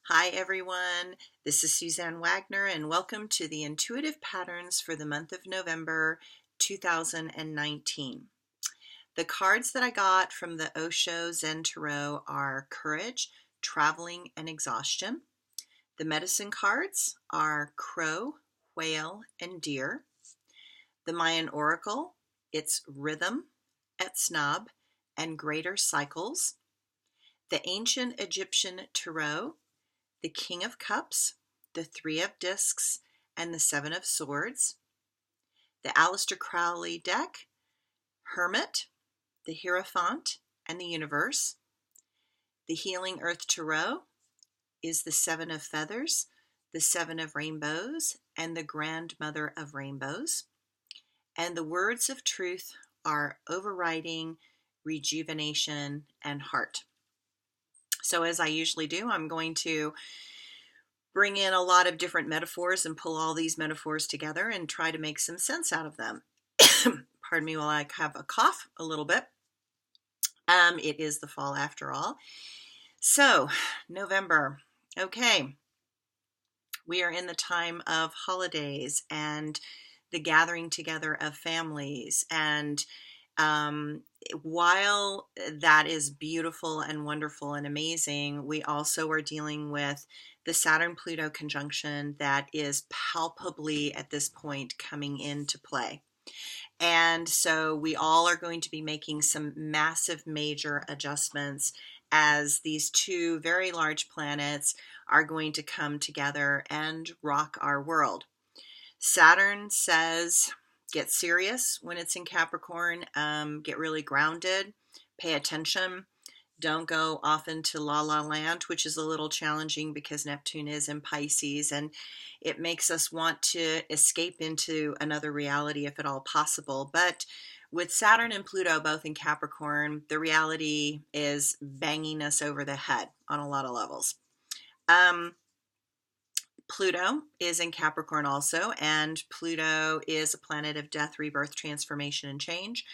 Hi everyone, this is Suzanne Wagner and welcome to the Intuitive Patterns for the month of November 2019. The cards that I got from the Osho Zen Tarot are Courage, Traveling, and Exhaustion. The medicine cards are Crow, Whale, and Deer. The Mayan Oracle, it's Rhythm, Etsnab, and Greater Cycles. The Ancient Egyptian Tarot, the King of Cups, the Three of Discs, and the Seven of Swords. The Aleister Crowley deck, Hermit, the Hierophant, and the Universe. The Healing Earth Tarot is the Seven of Feathers, the Seven of Rainbows, and the Grandmother of Rainbows. And the words of truth are overriding, rejuvenation, and heart. So as I usually do, I'm going to bring in a lot of different metaphors and pull all these metaphors together and try to make some sense out of them. Pardon me while I have a cough a little bit. It is the fall after all. So, November. Okay. We are in the time of holidays and the gathering together of families. And while that is beautiful and wonderful and amazing, we also are dealing with the Saturn-Pluto conjunction that is palpably at this point coming into play. And so we all are going to be making some massive major adjustments as these two very large planets are going to come together and rock our world. Saturn says, get serious when it's in Capricorn, get really grounded, pay attention. Don't go off into la la land, which is a little challenging because Neptune is in Pisces and it makes us want to escape into another reality if at all possible. But with Saturn and Pluto both in Capricorn, the reality is banging us over the head on a lot of levels. Pluto is in Capricorn also, and Pluto is a planet of death, rebirth, transformation, and change.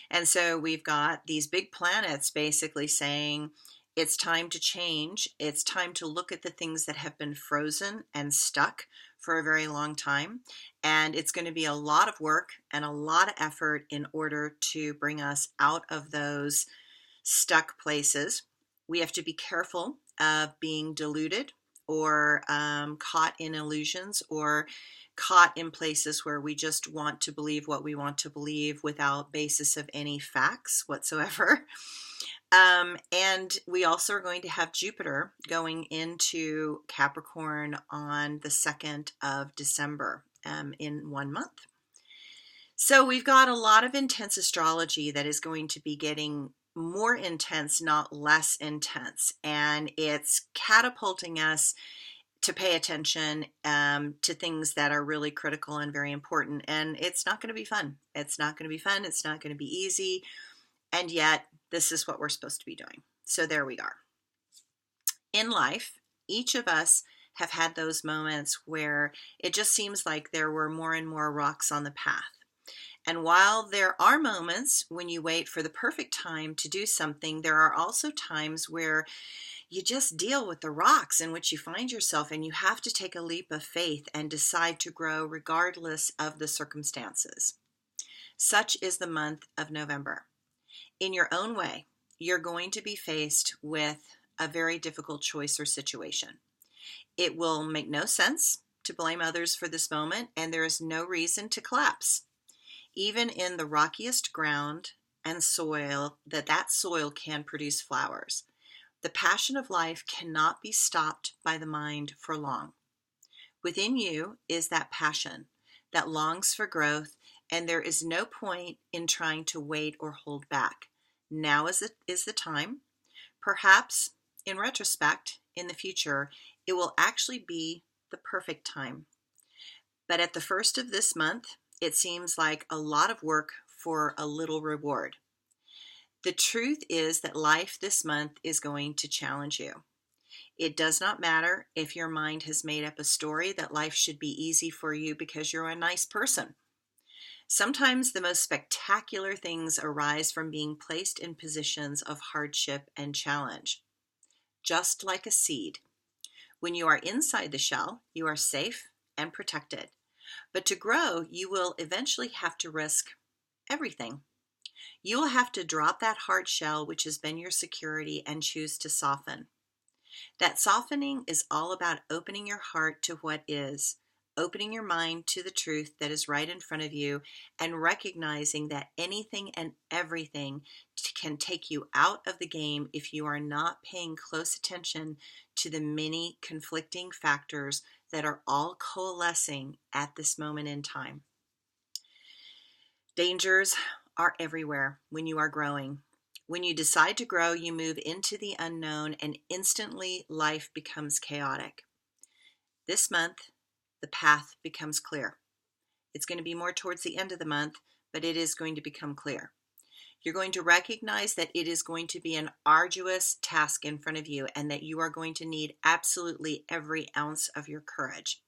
And so we've got these big planets basically saying it's time to change. It's time to look at the things that have been frozen and stuck for a very long time. And it's going to be a lot of work and a lot of effort in order to bring us out of those stuck places. We have to be careful of being deluded or caught in illusions or caught in places where we just want to believe what we want to believe without basis of any facts whatsoever. And we also are going to have Jupiter going into Capricorn on the 2nd of December in 1 month. So we've got a lot of intense astrology that is going to be getting more intense, not less intense. And it's catapulting us to pay attention to things that are really critical and very important. And it's not going to be fun. It's not going to be fun. It's not going to be easy. And yet, this is what we're supposed to be doing. So there we are. In life, each of us have had those moments where it just seems like there were more and more rocks on the path. And while there are moments when you wait for the perfect time to do something, there are also times where you just deal with the rocks in which you find yourself, and you have to take a leap of faith and decide to grow regardless of the circumstances. Such is the month of November. In your own way, you're going to be faced with a very difficult choice or situation. It will make no sense to blame others for this moment, and there is no reason to collapse. Even in the rockiest ground and soil, that soil can produce flowers. The passion of life cannot be stopped by the mind for long. Within you is that passion that longs for growth, and there is no point in trying to wait or hold back. Now is the time. Perhaps, in retrospect, in the future, it will actually be the perfect time. But at the first of this month, it seems like a lot of work for a little reward. The truth is that life this month is going to challenge you. It does not matter if your mind has made up a story that life should be easy for you because you're a nice person. Sometimes the most spectacular things arise from being placed in positions of hardship and challenge. Just like a seed. When you are inside the shell, you are safe and protected. But to grow, you will eventually have to risk everything. You will have to drop that hard shell, which has been your security, and choose to soften. That softening is all about opening your heart to what is, opening your mind to the truth that is right in front of you, and recognizing that anything and everything can take you out of the game if you are not paying close attention to the many conflicting factors that are all coalescing at this moment in time. Dangers are everywhere when you are growing. When you decide to grow, you move into the unknown, and instantly life becomes chaotic. This month, the path becomes clear. It's going to be more towards the end of the month, but it is going to become clear. You're going to recognize that it is going to be an arduous task in front of you, and that you are going to need absolutely every ounce of your courage.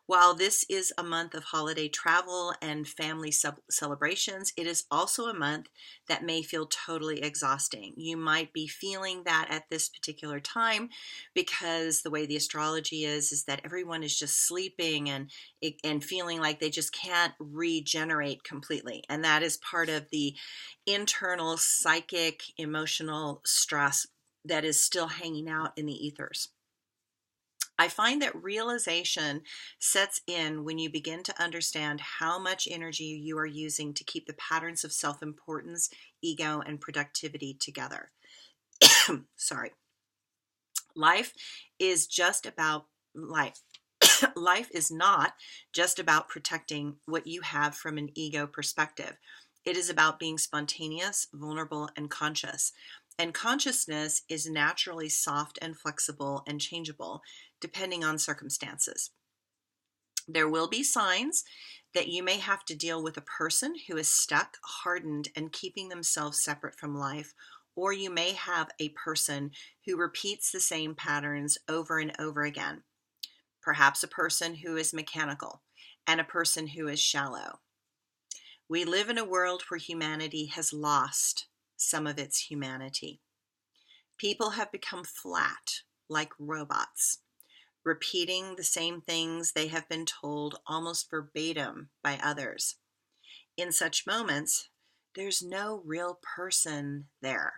While this is a month of holiday travel and family celebrations, it is also a month that may feel totally exhausting. You might be feeling that at this particular time because the way the astrology is that everyone is just sleeping and feeling like they just can't regenerate completely. And that is part of the internal psychic, emotional stress that is still hanging out in the ethers. I find that realization sets in when you begin to understand how much energy you are using to keep the patterns of self-importance, ego, and productivity together. Sorry. Life is just about life. Life is not just about protecting what you have from an ego perspective. It is about being spontaneous, vulnerable, and conscious. And consciousness is naturally soft and flexible and changeable depending on circumstances. There will be signs that you may have to deal with a person who is stuck, hardened, and keeping themselves separate from life, or you may have a person who repeats the same patterns over and over again. Perhaps a person who is mechanical and a person who is shallow. We live in a world where humanity has lost some of its humanity. People have become flat, like robots, repeating the same things they have been told almost verbatim by others. In such moments, there's no real person there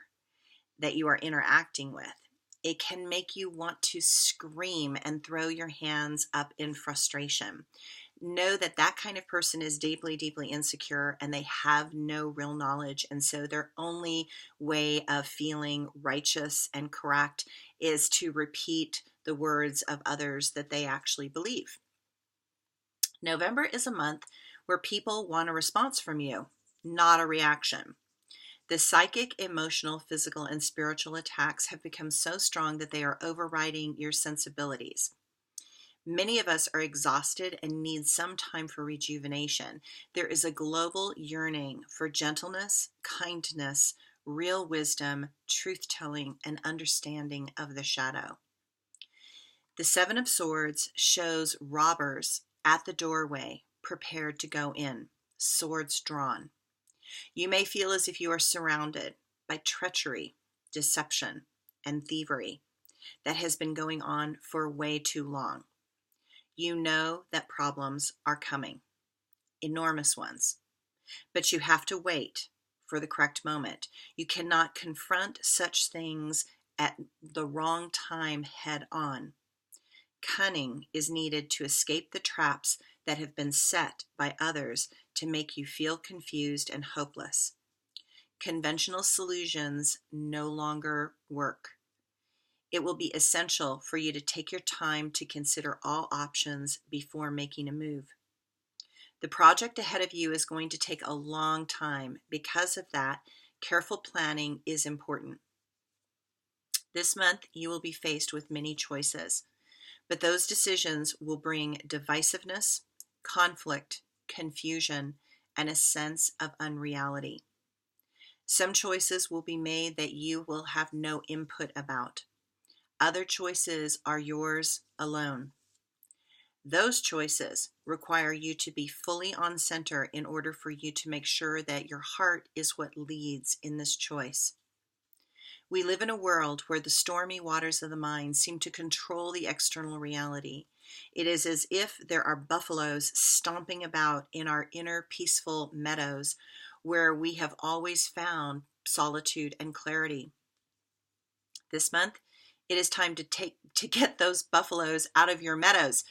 that you are interacting with. It can make you want to scream and throw your hands up in frustration. Know that that kind of person is deeply, deeply insecure, and they have no real knowledge. And so their only way of feeling righteous and correct is to repeat the words of others that they actually believe. November is a month where people want a response from you, not a reaction. The psychic, emotional, physical, and spiritual attacks have become so strong that they are overriding your sensibilities. Many of us are exhausted and need some time for rejuvenation. There is a global yearning for gentleness, kindness, real wisdom, truth-telling, and understanding of the shadow. The Seven of Swords shows robbers at the doorway, prepared to go in, swords drawn. You may feel as if you are surrounded by treachery, deception, and thievery that has been going on for way too long. You know that problems are coming, enormous ones, but you have to wait for the correct moment. You cannot confront such things at the wrong time head on. Cunning is needed to escape the traps that have been set by others to make you feel confused and hopeless. Conventional solutions no longer work. It will be essential for you to take your time to consider all options before making a move. The project ahead of you is going to take a long time. Because of that, careful planning is important. This month, you will be faced with many choices, but those decisions will bring divisiveness, conflict, confusion, and a sense of unreality. Some choices will be made that you will have no input about. Other choices are yours alone. Those choices require you to be fully on center in order for you to make sure that your heart is what leads in this choice. We live in a world where the stormy waters of the mind seem to control the external reality. It is as if there are buffaloes stomping about in our inner peaceful meadows where we have always found solitude and clarity. This month, it is time to get those buffaloes out of your meadows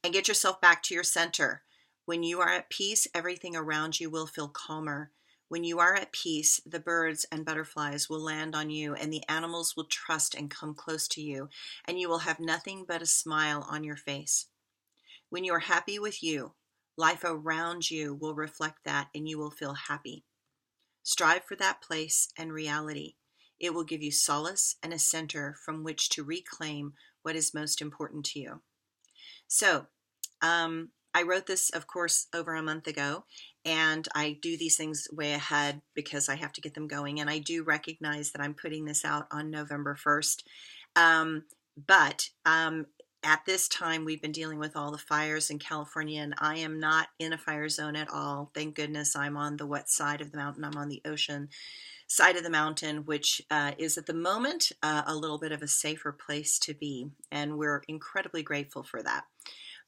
and get yourself back to your center. When you are at peace, everything around you will feel calmer. When you are at peace, the birds and butterflies will land on you, and the animals will trust and come close to you, and you will have nothing but a smile on your face. When you are happy with you, life around you will reflect that, and you will feel happy. Strive for that place and reality. It will give you solace and a center from which to reclaim what is most important to you. So, I wrote this, of course, over a month ago, and I do these things way ahead because I have to get them going. And I do recognize that I'm putting this out on November 1st. But at this time, we've been dealing with all the fires in California, and I am not in a fire zone at all. Thank goodness I'm on the wet side of the mountain. I'm on the ocean side of the mountain, which is at the moment a little bit of a safer place to be. And we're incredibly grateful for that.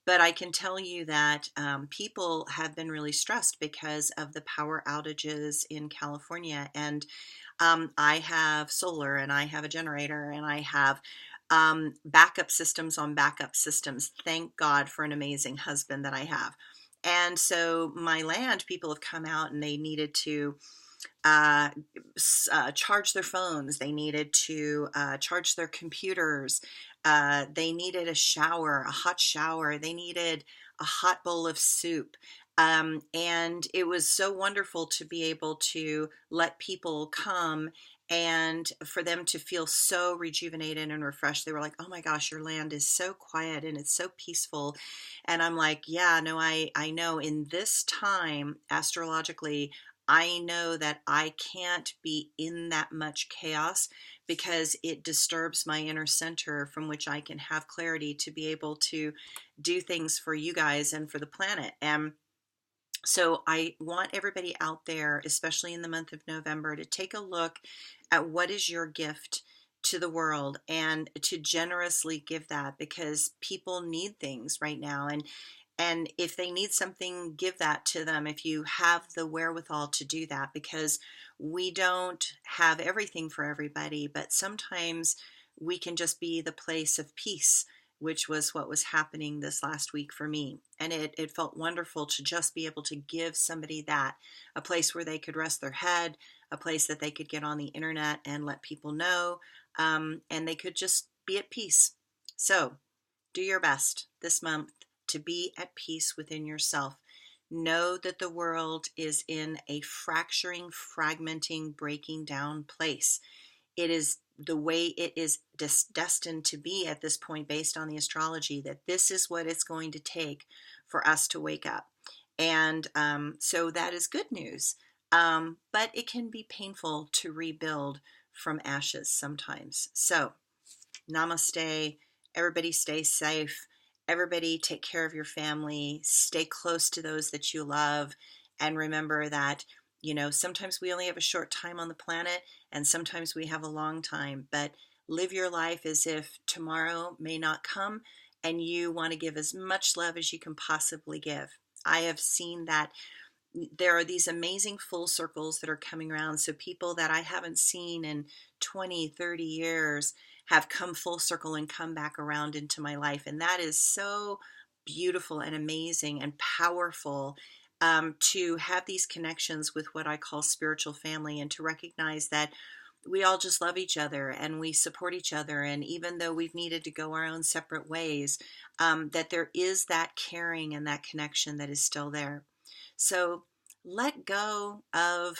But I can tell you that people have been really stressed because of the power outages in California. And I have solar, and I have a generator, and I have backup systems on backup systems. Thank God for an amazing husband that I have. And so my land, people have come out and they needed to uh, charge their phones. They needed to charge their computers. They needed a shower, a hot shower. They needed a hot bowl of soup. And it was so wonderful to be able to let people come and for them to feel so rejuvenated and refreshed. They were like, oh my gosh, your land is so quiet and it's so peaceful. And I'm like, yeah, no, I know in this time, astrologically, I know that I can't be in that much chaos because it disturbs my inner center from which I can have clarity to be able to do things for you guys and for the planet. And so I want everybody out there, especially in the month of November, to take a look at what is your gift to the world and to generously give that because people need things right now. And if they need something, give that to them if you have the wherewithal to do that, because we don't have everything for everybody, but sometimes we can just be the place of peace, which was what was happening this last week for me. And it felt wonderful to just be able to give somebody that, a place where they could rest their head, a place that they could get on the internet and let people know, and they could just be at peace. So do your best this month to be at peace within yourself. Know that the world is in a fracturing, fragmenting, breaking down place. It is the way it is destined to be at this point based on the astrology, that this is what it's going to take for us to wake up. And so that is good news. But it can be painful to rebuild from ashes sometimes. So namaste. Everybody stay safe. Everybody take care of your family. Stay close to those that you love. And remember that, sometimes we only have a short time on the planet and sometimes we have a long time. But live your life as if tomorrow may not come and you want to give as much love as you can possibly give. I have seen that there are these amazing full circles that are coming around. So people that I haven't seen in 20, 30 years have come full circle and come back around into my life. And that is so beautiful and amazing and powerful, to have these connections with what I call spiritual family, and to recognize that we all just love each other and we support each other. And even though we've needed to go our own separate ways, that there is that caring and that connection that is still there. So let go of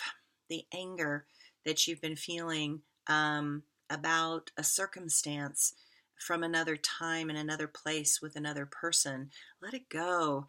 the anger that you've been feeling about a circumstance from another time in another place with another person. Let it go.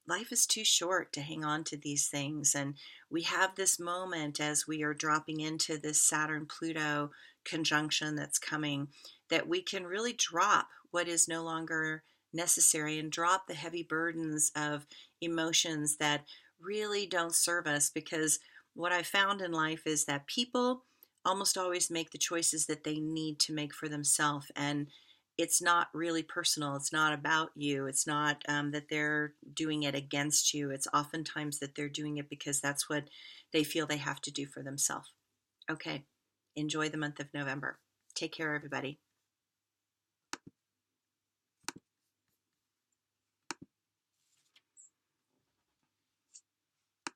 Life is too short to hang on to these things. And we have this moment as we are dropping into this Saturn-Pluto conjunction that's coming, that we can really drop what is no longer necessary and drop the heavy burdens of emotions that really don't serve us. Because what I found in life is that people almost always make the choices that they need to make for themselves. And it's not really personal. It's not about you. It's not that they're doing it against you. It's oftentimes that they're doing it because that's what they feel they have to do for themselves. Okay. Enjoy the month of November. Take care, everybody.